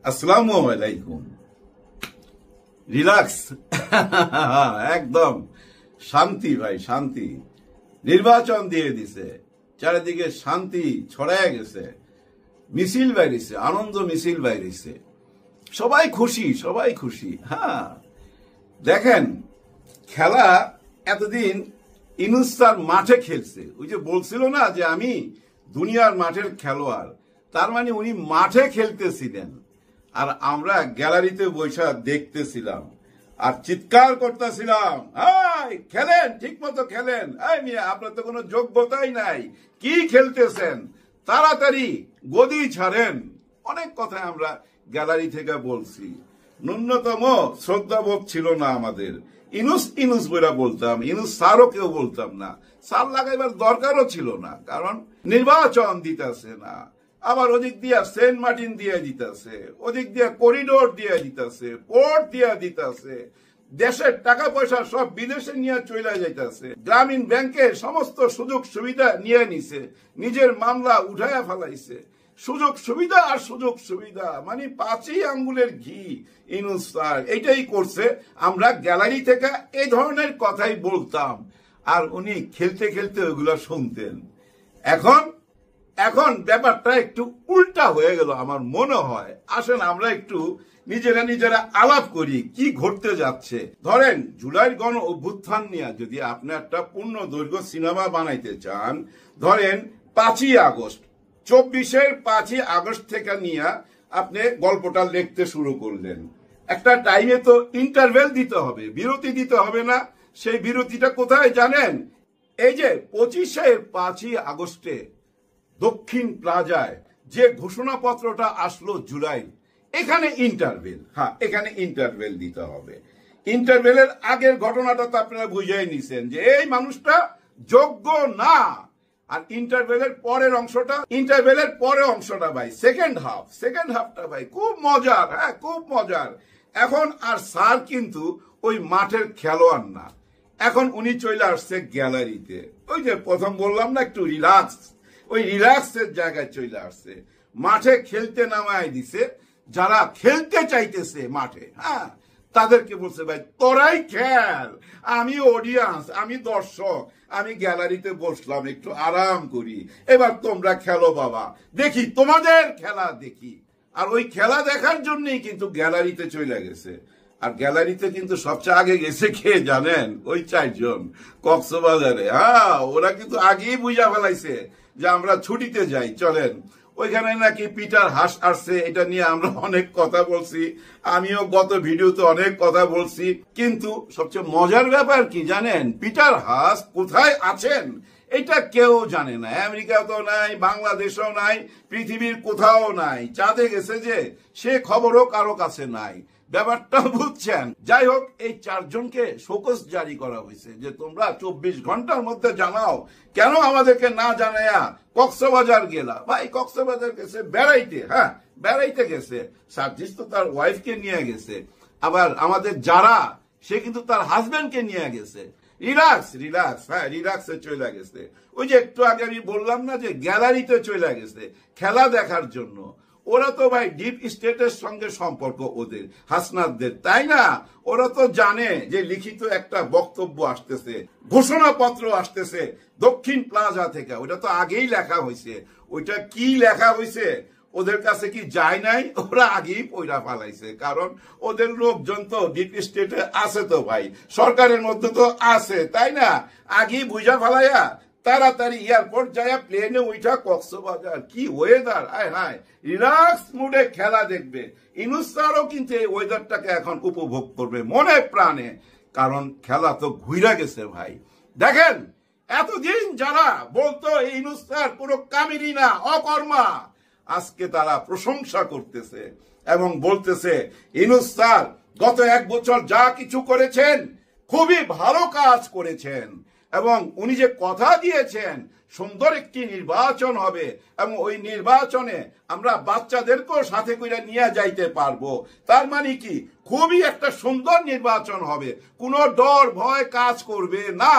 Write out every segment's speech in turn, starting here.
আসসালামু আলাইকুম। রিল্যাক্স, একদম শান্তি ভাই, শান্তি। নির্বাচন দিয়ে দিছে, চারিদিকে শান্তি ছড়ায় গেছে, মিছিল বাইরেছে, আনন্দ মিছিল বাইরেছে, সবাই খুশি, সবাই খুশি। হ্যাঁ, দেখেন খেলা এতদিন ইউনূস স্যার মাঠে খেলছে, ওই যে বলছিল না যে আমি দুনিয়ার মাঠের খেলোয়াড়, তার মানে উনি মাঠে খেলতেছিলেন আর আমরা গ্যালারিতে বসে দেখতেছিলাম আর চিৎকার করতেছিলাম, খেলেন, ঠিক মতো খেলেন, আপনার তো কোনো যোগ্যতাই নাই, কি খেলতেছেন, তাড়াতাড়ি গদি ছাড়েন। অনেক কথা আমরা গ্যালারি থেকে বলছি। ন্যূনতম শ্রদ্ধাবোধ ছিল না আমাদের। ইনুস বইরা বলতাম, ইনুস স্যারও কেউ বলতাম না, স্যার লাগাইবার দরকারও ছিল না, কারণ নির্বাচন দিতেছে না। আবার ওদিক দিয়া সেন্ট মার্টিন দিয়ে দিতেছে, ওদিক দিয়া করিডোর দিয়ে দিতেছে, পোর্ট দিয়ে দিতেছে, দেশের টাকা পয়সা সব বিদেশে নিয়ে চলে যাইতেছে, গ্রামীণ ব্যাংকের সমস্ত সুযোগ সুবিধা নিয়ে নিছে, নিজের মামলা উঠাইয়া ফেলাইছে। সুযোগ সুবিধা আর সুযোগ সুবিধা, মানে 5 আঙ্গুলের ঘি। ইনুস স্যার এইটাই করছে। আমরা গ্যালারি থেকে এই ধরনের কথাই বলতাম আর উনি খেলতে খেলতে ওইগুলো শুনতেন। এখন ব্যাপারটা একটু উল্টা হয়ে গেল আমার মনে হয়। আসেন আমরা একটু নিজেরা আলাপ করি কি ঘটতে যাচ্ছে। ধরেন জুলাই গণ অভ্যুত্থান নিয়ে যদি আপনি একটা পূর্ণ দৈর্ঘ্য সিনেমা বানাইতে চান, ধরেন 5ই আগস্ট, 24-এর 5ই আগস্ট থেকে নিয়ে আপনি গল্পটা লিখতে শুরু করলেন। একটা টাইমে তো ইন্টারভেল দিতে হবে, বিরতি দিতে হবে না? সেই বিরতিটা কোথায় জানেন? এই যে 25-5ই আগস্টে দক্ষিণ প্লাজায় যে ঘোষণাপত্রটা আসলো জুলাই, এখানে ইন্টারভেল, এখানে ইন্টারভেল দিতে হবে। ইন্টারভেলের আগের ঘটনাটা তো আপনারা বুঝাই নিছেন যে এই মানুষটা যোগ্য না। আর ইন্টারভেলের পরের অংশটা ভাই সেকেন্ড হাফটা ভাই খুব মজার, খুব মজার। এখন আর স্যার কিন্তু ওই মাঠের খেলোয়াড় না, এখন উনি চলে আসছে গ্যালারিতে। ওই যে প্রথম বললাম না একটু রিল্যাক্স, ওই রিল্যাক্সের জায়গায় চলে আসছে। মাঠে খেলতে নামায় দিছে, যারা খেলতে চাইতেছে মাঠে, তাদেরকে বলছে ভাই তোরাই খেল, আমি অডিয়েন্স, আমি দর্শক, আমি গ্যালারিতে বসলাম একটু আরাম করি, এবার তোমরা খেলো বাবা, দেখি তোমাদের খেলা দেখি। আর ওই খেলা দেখার জন্যই কিন্তু গ্যালারিতে চলে গেছে। আর গ্যালারিতে কিন্তু সবচেয়ে আগে গেছে কে জানেন? ওই 4 জন কক্সবাজারে। ওরা কিন্তু আগেই বুঝা ফেলাইছে যে আমরা ছুটিতে যাই, চলেন। ওইখানে নাকি পিটার হাস আসছে, এটা নিয়ে আমরা অনেক কথা বলছি, আমিও গত ভিডিওতে অনেক কথা বলছি। কিন্তু সবচেয়ে মজার ব্যাপার কি জানেন? পিটার হাস কোথায় আছেন এটা কেউ জানে না। আমেরিকাতেও নাই, বাংলাদেশেও নাই, পৃথিবীর কোথাও নাই। চাঁদে গেছে যে সে খবরও কারো কাছে নাই। ব্যাপারটা বুঝছেন? যাই হোক, এই 4 জনকে শোকজ জারি করা হয়েছে যে তোমরা 24 ঘন্টার মধ্যে জানাও। কেন আমাদেরকে না জানায়া কক্সবাজার গেলা? ভাই কক্সবাজার গেছে বেড়াইতে, বেড়াইতে গেছে। সার্জিস তো তার ওয়াইফকে নিয়ে গেছে, আবার আমাদের যারা, সে কিন্তু তার হাজবেন্ডকে নিয়ে গেছে। রিল্যাক্সে চলে গেছে। ওই যে একটু আগে আমি বললাম না যে গ্যালারিতে চলে গেছে খেলা দেখার জন্য। ওরা তো ভাই ডিপ স্টেটের সঙ্গে সম্পর্ক ওদের, হাসনাতদের, তাই না? ওরা তো জানে যে লিখিত একটা বক্তব্য আসতেছে, ঘোষণাপত্র আসতেছে দক্ষিণ প্লাজা থেকে। ওটা তো আগেই লেখা হয়েছে। ওইটা কি লেখা হয়েছে ওদের কাছে কি যায় নাই? ওরা আগেই পয়রা ফালাইছে, কারণ ওদের লোকজন তো ডিপ স্টেটে আছে, তো ভাই সরকারের মধ্যে তো আছে, তাই না? আগেই বুঝা ফালাইয়া তাড়াতাড়ি এয়ারপোর্ট যায়, প্লেনে উঠা কক্সবাজার। কি ওয়েদার, রিল্যাক্স মুডে খেলা দেখবে। ইনুস স্যারও কিন্তু এই ওয়েদারটাকে এখন উপভোগ করবে মনে প্রাণে, কারণ খেলা তো ঘুরে গেছে ভাই। দেখেন এতদিন যারা বলতো ইনুস স্যার পুরো কামিনী না, অকর্মা, আজকে তারা প্রশংসা করতেছে এবং বলতেছে ইনুস স্যার গত 1 বছর যা কিছু করেছেন খুবই ভালো কাজ করেছেন, এবং উনি যে কথা দিয়েছেন সুন্দর একটি নির্বাচন হবে এবং ওই নির্বাচনে আমরা বাচ্চাদেরকেও সাথে করে নিয়ে যাইতে পারবো। তার মানে কি খুবই একটা সুন্দর নির্বাচন হবে, কোনো ডর ভয় কাজ করবে না।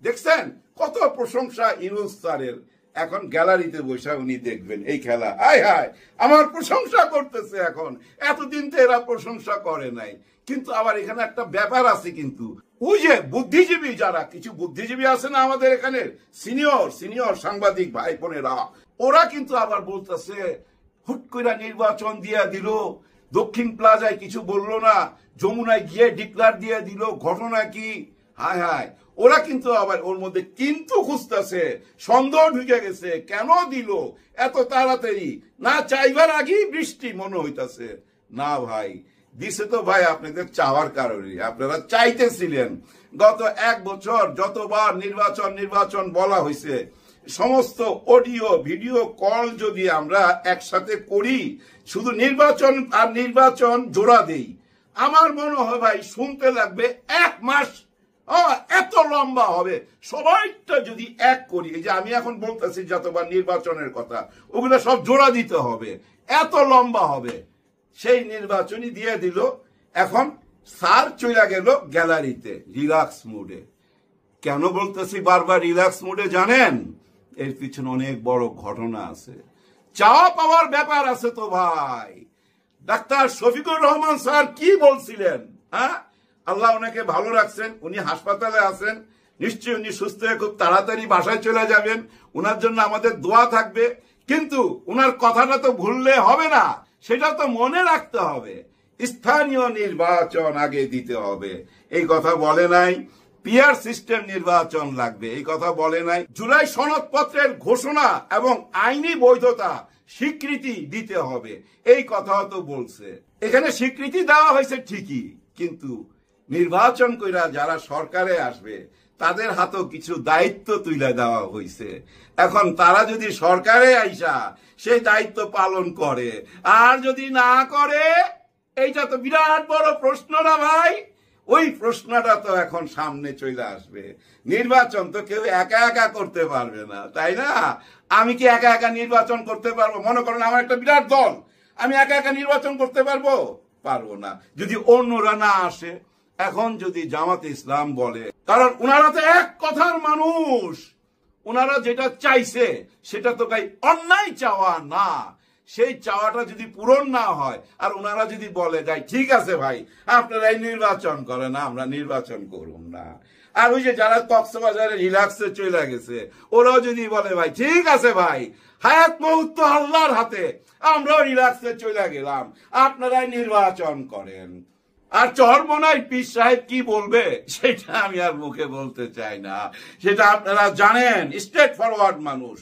দেখছেন কত প্রশংসা ইউনূস স্যারের। এখন গ্যালারিতে বসে উনি দেখবেন এই খেলা। হায় হায়, আমার প্রশংসা করতেছে এখন, এতদিন তো এরা প্রশংসা করে নাই। কিন্তু আবার এখানে একটা ব্যাপার আছে, কিন্তু ওই যে বুদ্ধিজীবী যারা, কিছু বুদ্ধিজীবী আছে না আমাদের এখানে, সিনিয়র সাংবাদিক ভাই বোনেরা, ওরা কিন্তু আবার বলতেছে হুট করে নির্বাচন দিয়ে দিল, দক্ষিণ প্লাজায় কিছু বললো না, যমুনায় গিয়ে ডিক্লার দিয়ে দিল, ঘটনা কি? হায় হায়, ওরা কিন্তু আবার ওর মধ্যে কিন্তু খুঁজতেছে, সন্দেহ ঢুকে গেছে, কেন দিল এত তাড়াতাড়ি, না চাইবার আগেই বৃষ্টি মনে হইতাছে। না ভাই, দিছে তো ভাই আপনাদের চাওয়ার কারণে, আপনারা চাইতেছিলেন। গত 1 বছর যতবার নির্বাচন বলা হয়েছে, সমস্ত অডিও ভিডিও কল যদি আমরা একসাথে করি, শুধু নির্বাচন জোড়া দেই, আমার মনে হয় ভাই শুনতে লাগবে 1 মাস। এত লম্বা হবে সবাইটা যদি এক করি। এই যে আমি এখন বলতেছি যতবার নির্বাচনের কথা, ওগুলো সব জোড়া দিতে হবে, এত লম্বা হবে। সেই নির্বাচনই দিয়ে দিল। এখন স্যার চলে গেল গ্যালারিতে রিল্যাক্স মুডে। কেন বলতেছি বারবার রিল্যাক্স মুডে জানেন? এর পিছনে অনেক বড় ঘটনা আছে, চাওয়া পাওয়ার ব্যাপার আছে তো ভাই। ডাক্তার শফিকুর রহমান স্যার কি বলছিলেন? আল্লাহ ওনাকে ভালো রাখছেন, উনি হাসপাতালে আছেন, নিশ্চয়ই উনি সুস্থ হয়ে খুব তাড়াতাড়ি বাসায় চলে যাবেন, উনার জন্য আমাদের দোয়া থাকবে। কিন্তু উনার কথাটা তো ভুললে হবে না, সেটা তো মনে রাখতে হবে। স্থানীয় নির্বাচন আগে দিতে হবে, এই কথা বলে নাই। পিয়ার সিস্টেম নির্বাচন লাগবে, এই কথা বলে নাই। জুলাই সনদপত্রের ঘোষণা এবং আইনি বৈধতা স্বীকৃতি দিতে হবে, এই কথাও তো বলছে। এখানে স্বীকৃতি দেওয়া হয়েছে ঠিকই, কিন্তু নির্বাচন কইরা যারা সরকারে আসবে তাদের হাতেও কিছু দায়িত্ব তুলে দেওয়া হয়েছে। এখন তারা যদি সরকারে আইসা সেই দায়িত্ব পালন করে, আর যদি না করে, এইটা তো বিরাট বড় প্রশ্ন না ভাই? ওই প্রশ্নটা তো এখন সামনে চলে আসবে। নির্বাচন তো কেউ একা একা করতে পারবে না, তাই না? আমি কি একা একা নির্বাচন করতে পারবো? মনে করেন আমার একটা বিরাট দল, আমি একা একা নির্বাচন করতে পারবো না যদি অন্যরা না আসে। এখন যদি জামাতে ইসলাম বলে, কারণ ওনারা তো এক কথার মানুষ, ওনারা যেটা চাইছে সেটা তো ভাই অন্যায় চাওয়া না। সেই চাওয়াটা যদি পূরণ না হয়, আর ওনারা যদি বলে যাই ঠিক আছে ভাই আপনারাই নির্বাচন করেন, আমরা নির্বাচন করুন না, আর ওই যে যারা কক্সবাজারে রিল্যাক্সে চলে গেছে ওরাও যদি বলে ভাই ঠিক আছে ভাই, হায়াত মউত তো আল্লাহর হাতে, আমরাও রিল্যাক্সে চলে গেলাম, আপনারাই নির্বাচন করেন। আর চরমনাই পীর সাহেব কি বলবে সেটা আমি আর মুখে বলতে চাই না, সেটা আপনারা জানেন। স্ট্রেট ফরওয়ার্ড মানুষ,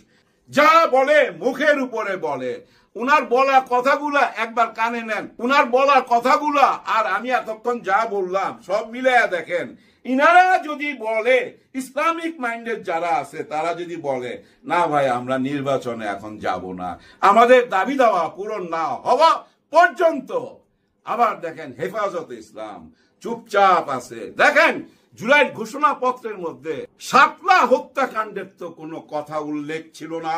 যা বলে মুখের উপরে বলে। উনার বলা কথাগুলা একবার কানে নেন, উনার বলা কথাগুলা আর আমি এতক্ষণ যা বললাম সব মিলাইয়া দেখেন। ইনারা যদি বলে, ইসলামিক মাইন্ডের যারা আছে তারা যদি বলে না ভাই আমরা নির্বাচনে এখন যাব না, আমাদের দাবি দাওয়া পূরণ না হওয়া পর্যন্ত, আবার দেখেন হেফাজতে ইসলাম চুপচাপ আছে। দেখেন জুলাই ঘোষণাপত্রের মধ্যে শাপলা হত্যাকাণ্ডের তো কোনো কথা উল্লেখ ছিল না,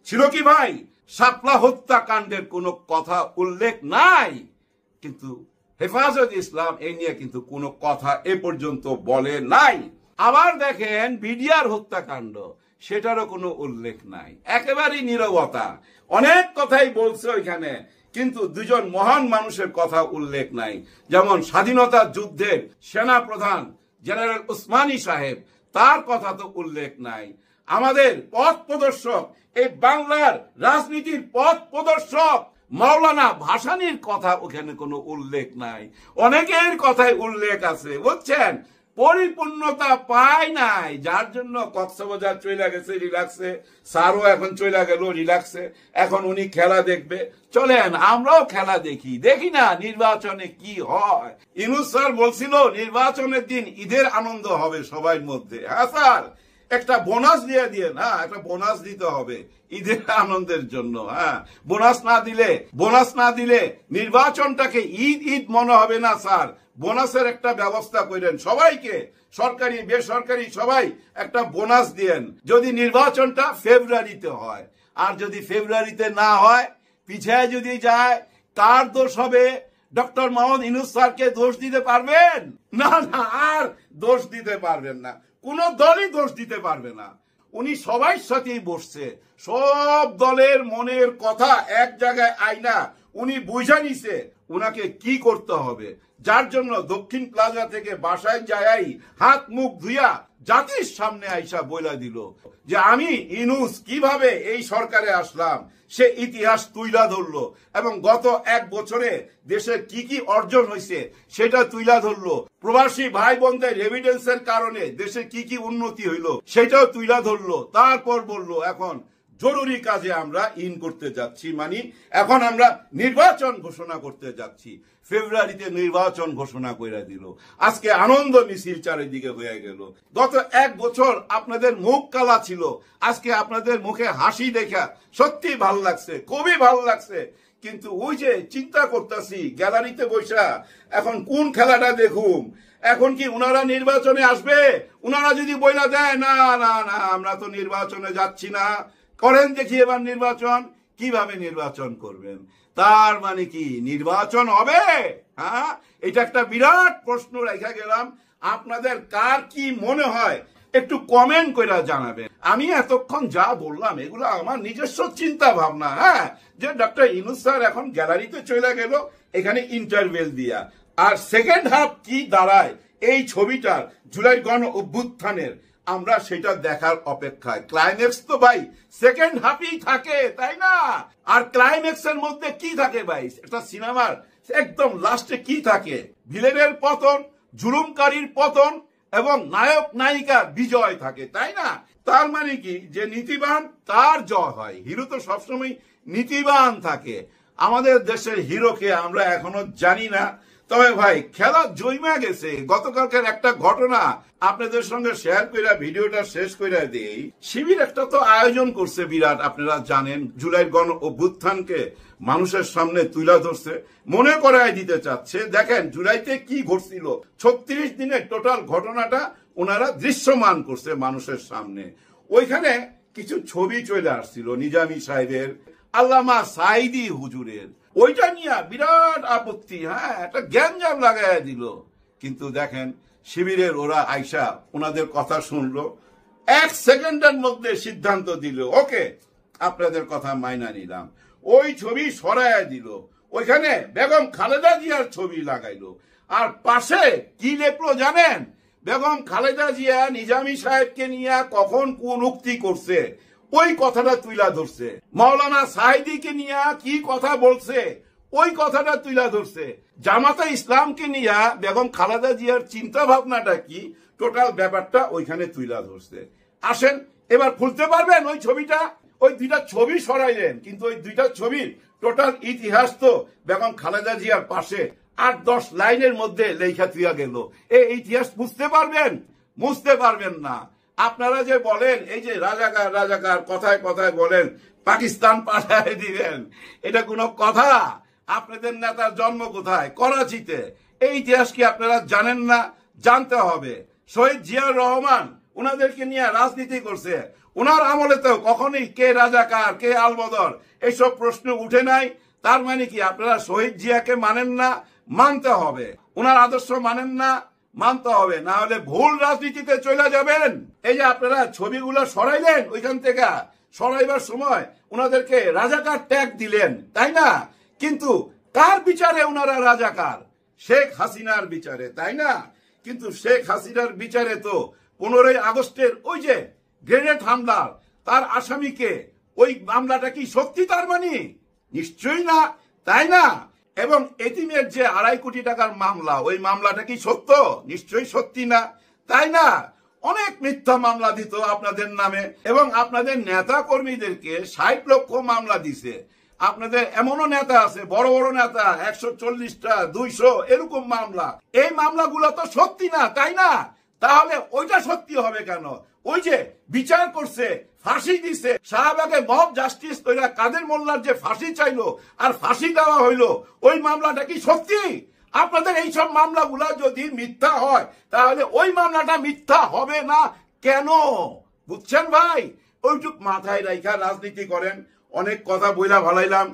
ছিল কি ভাই? শাপলা হত্যাকাণ্ডের কোনো কথা উল্লেখ নাই, কিন্তু হেফাজত ইসলাম এই নিয়ে কিন্তু কোনো কথা এ পর্যন্ত বলে নাই। আবার দেখেন বিডিআর হত্যাকাণ্ড, সেটারও কোনো উল্লেখ নাই, একেবারেই নীরবতা। অনেক কথাই বলছে ওইখানে, কিন্তু দুজন মহান মানুষের কথা উল্লেখ নাই, যেমন স্বাধীনতা যুদ্ধের সেনা প্রধান জেনারেল ওসমানী সাহেব, তার কথা তো উল্লেখ নাই। আমাদের পথ প্রদর্শক, এই বাংলার রাজনীতির পথ প্রদর্শক মাওলানা ভাসানীর কথা ওখানে কোনো উল্লেখ নাই। অনেকের কথাই উল্লেখ আছে, বুঝছেন, পরিপূর্ণতা পায় নাই, যার জন্য কক্সবাজার চলে গেছে রিল্যাক্সে, স্যারও এখন চলে গেল রিল্যাক্সে, এখন উনি খেলা দেখবে। চলেন আমরাও খেলা দেখি না নির্বাচনে কি হয়। ইউনূস স্যার বলছিল নির্বাচনের দিন ঈদের আনন্দ হবে সবার মধ্যে। হ্যাঁ স্যার, একটা বোনাস দিয়ে না, একটা বোনাস দিতে হবে ঈদের আনন্দের জন্য। হ্যাঁ, বোনাস না দিলে নির্বাচনটাকে ঈদ মনে হবে না স্যার। বোনাসের একটা ব্যবস্থা করেন, সবাইকে সরকারি বেসরকারি সবাই একটা বোনাস দিয়েন, যদি নির্বাচনটা ফেব্রুয়ারিতে হয়। আর যদি ফেব্রুয়ারিতে না হয়, পিছিয়ে যদি যায়, কার দোষ হবে? ডক্টর মোহাম্মদ ইউনূস স্যারকে দোষ দিতে পারবেন না, আর দোষ দিতে পারবেন না, কোন দলই দোষ দিতে পারবে না। উনি সবাই সাথেই বসছে, সব দলের মনের কথা এক জায়গায় আইনা উনি বুঝা নিছে উনাকে কি করতে হবে, যার জন্য দক্ষিণ প্লাজা থেকে বাসায় যাই হাত মুখ ধুইয়া জাতির সামনে আইসা বইলা দিল যে আমি ইনুস কিভাবে এই সরকারে আসলাম, সে ইতিহাস তুইলা ধরলো এবং গত এক বছরে দেশের কি কি অর্জন হয়েছে সেটা তুইলা ধরলো, প্রবাসী ভাই বোনদের রেমিটেন্সের কারণে দেশে কি কি উন্নতি হইলো সেটাও তুইলা ধরলো। তারপর বললো এখন জরুরি কাজে আমরা ইন করতে যাচ্ছি, মানে এখন আমরা নির্বাচন ঘোষণা করতে যাচ্ছি। ফেব্রুয়ারিতে নির্বাচন ঘোষণা করে দিল। আজকে আনন্দ মিছিল চারিদিকে হয়ে গেল। গত এক বছর আপনাদের মুখ কালা ছিল, আজকে আপনাদের মুখে হাসি দেখা সত্যি ভাল লাগছে, খুবই ভাল লাগছে। কিন্তু ওই যে চিন্তা করতেছি গ্যালারিতে বসা এখন কোন খেলাটা দেখুম, এখন কি উনারা নির্বাচনে আসবে? উনারা যদি বইলা দেয় না না না আমরা তো নির্বাচনে যাচ্ছি না, করেন দেখি এবার নির্বাচন, কিভাবে নির্বাচন করবেন? তার মানে কি নির্বাচন হবে? হ্যাঁ, এটা একটা বিরাট প্রশ্ন রেখে গেলাম। আপনাদের কার কি মনে হয় একটু কমেন্ট করে জানাবেন। আমি এতক্ষণ যা বললাম এগুলো আমার নিজস্ব চিন্তা ভাবনা, হ্যাঁ, যে ডক্টর ইউনূস স্যার এখন গ্যালারিতে চলে গেল এখানে ইন্টারভেল দিয়া। আর সেকেন্ড হাফ কি দাঁড়ায় এই ছবিটার জুলাই গণ অভ্যুত্থানের, আমরা সেটা দেখার অপেক্ষায়। ক্লাইম্যাক্স তো ভাই সেকেন্ড হাফই থাকে, তাই না? আর ক্লাইম্যাক্স এর মধ্যে কি থাকে ভাই? একটা সিনেমার একদম লাস্টে কি থাকে? ভিলেনের পতন, জুলুমকারীর পতন এবং নায়ক নায়িকার বিজয় থাকে, তাই না? তার মানে কি যে নীতিবান তার জয় হয়। হিরো তো সবসময় নীতিবান থাকে। আমাদের দেশের হিরোকে আমরা এখনো জানি না। তবে ভাই খেলা জমে গেছে। গতকালকের একটা ঘটনা আপনাদের সঙ্গে শেয়ার করে ভিডিওটা শেষ করে দিই। শিবির একটা তো আয়োজন করছে বিরাট, আপনারা জানেন, জুলাই গণ অভ্যুত্থানকে মানুষের সামনে তুলে ধরছে, মনে করায় দিতে চাচ্ছে। দেখেন জুলাইতে কি ঘটছিল, 36 দিনের টোটাল ঘটনাটা ওনারা দৃশ্যমান করছে মানুষের সামনে। ওইখানে কিছু ছবি চলে আসছিল নিজামী সাহেবের, আল্লামা সাইদি হুজুরের, ওইটা নিয়ে বিরাট আপত্তি, হ্যাঁ, একটা গ্যাঞ্জাম লাগাইয়া দিল। কিন্তু দেখেন শিবিরের ওরা আইসা ওনাদের কথা শুনলো, 1 সেকেন্ডের মধ্যে সিদ্ধান্ত দিল, ওকে আপনাদের কথা মাইনা নিলাম। ওই ছবি সরাইয়া দিল, ওইখানে বেগম খালেদা জিয়ার ছবি লাগাইলো। আর পাশে কি লেখলো জানেন? বেগম খালেদা জিয়া নিজামী সাহেবকে নিয়ে কখন কোন উক্তি করছে ওই কথাটা তুইলা ধরছে। মাওলানা সাইদিকে নিয়ে কি কথা বলছে ওই কথাটা তুইলা ধরছে। জামাতে ইসলামকে নিয়ে বেগম খালেদা জিয়ার চিন্তা ভাবনাটা কি টোটাল ব্যাপারটা ওইখানে তুইলা ধরছে। আসেন এবার খুলতে পারবেন ওই ছবিটা? ওই দুইটা ছবি সরাইলেন, কিন্তু ওই দুইটা ছবির টোটাল ইতিহাস তো বেগম খালেদা জিয়ার পাশে 8-10 লাইনের মধ্যে লেখা তুইয়া গেল। এই ইতিহাস বুঝতে পারবেন? বুঝতে পারবেন না। আপনারা যে বলেন এই যে রাজাকার রাজাকার কথায় কথায় বলেন পাকিস্তান পাঠায় দিবেন, এটা কোনো কথা? আপনাদের নেতার জন্ম কোথায়? করাচিতে। এই ইতিহাস কি আপনারা জানেন না? জানতে হবে। শহীদ জিয়াউর রহমান ওনাদেরকে নিয়ে রাজনীতি করছে, ওনার আমলে তো কখনোই কে রাজাকার কে আলবদর এইসব প্রশ্ন উঠে নাই। তার মানে কি আপনারা শহীদ জিয়াকে মানেন না? মানতে হবে। ওনার আদর্শ মানেন না? মানতে হবে, না হলে ভুল রাজনীতিতে চলে যাবেন। এই যে আপনারা ছবিগুলো সরাইলেন, ওইখান থেকে সরাইবার সময় ওনাদেরকে রাজাকার ট্যাগ দিলেন, তাই না? কিন্তু কার বিচারে ওনারা রাজাকার? শেখ হাসিনার বিচারে, তাই না? কিন্তু শেখ হাসিনার বিচারে তো 15ই আগস্টের ওই যে গ্রেনেড হামলার তার আসামিকে, ওই মামলাটা কি সত্যি? তার মানে নিশ্চয়ই না, তাই না? এবং এতিমের যে 2.5 কোটি টাকার মামলা, ওই মামলাটা কি সত্য? নিশ্চয়ই সত্যি না, তাই না? অনেক মিথ্যা মামলা দিত আপনাদের নামে এবং আপনাদের নেতা কর্মীদেরকে 60 লক্ষ মামলা দিছে। আপনাদের এমনও নেতা আছে, বড় বড় নেতা, 140টা 200 এরকম মামলা। এই মামলাগুলো তো সত্যি না, তাই না? তাহলে ওইটা সত্যি হবে কেন? ওই যে বিচার করছে, ফাঁসি দিছে, শাহবাগে মব জাস্টিস তৈরা কাদের মোল্লার যে ফাঁসি চাইলো আর ফাঁসি দেওয়া হইলো, ওই মামলাটা কি সত্যি? আপনাদের এইসব মামলাগুলা যদি মিথ্যা হয় তাহলে ওই মামলাটা মিথ্যা হবে না কেন? বুঝছেন ভাই? ওইটুক মাথায় রাখা রাজনীতি করেন। অনেক কথা বইলা ভালাইলাম।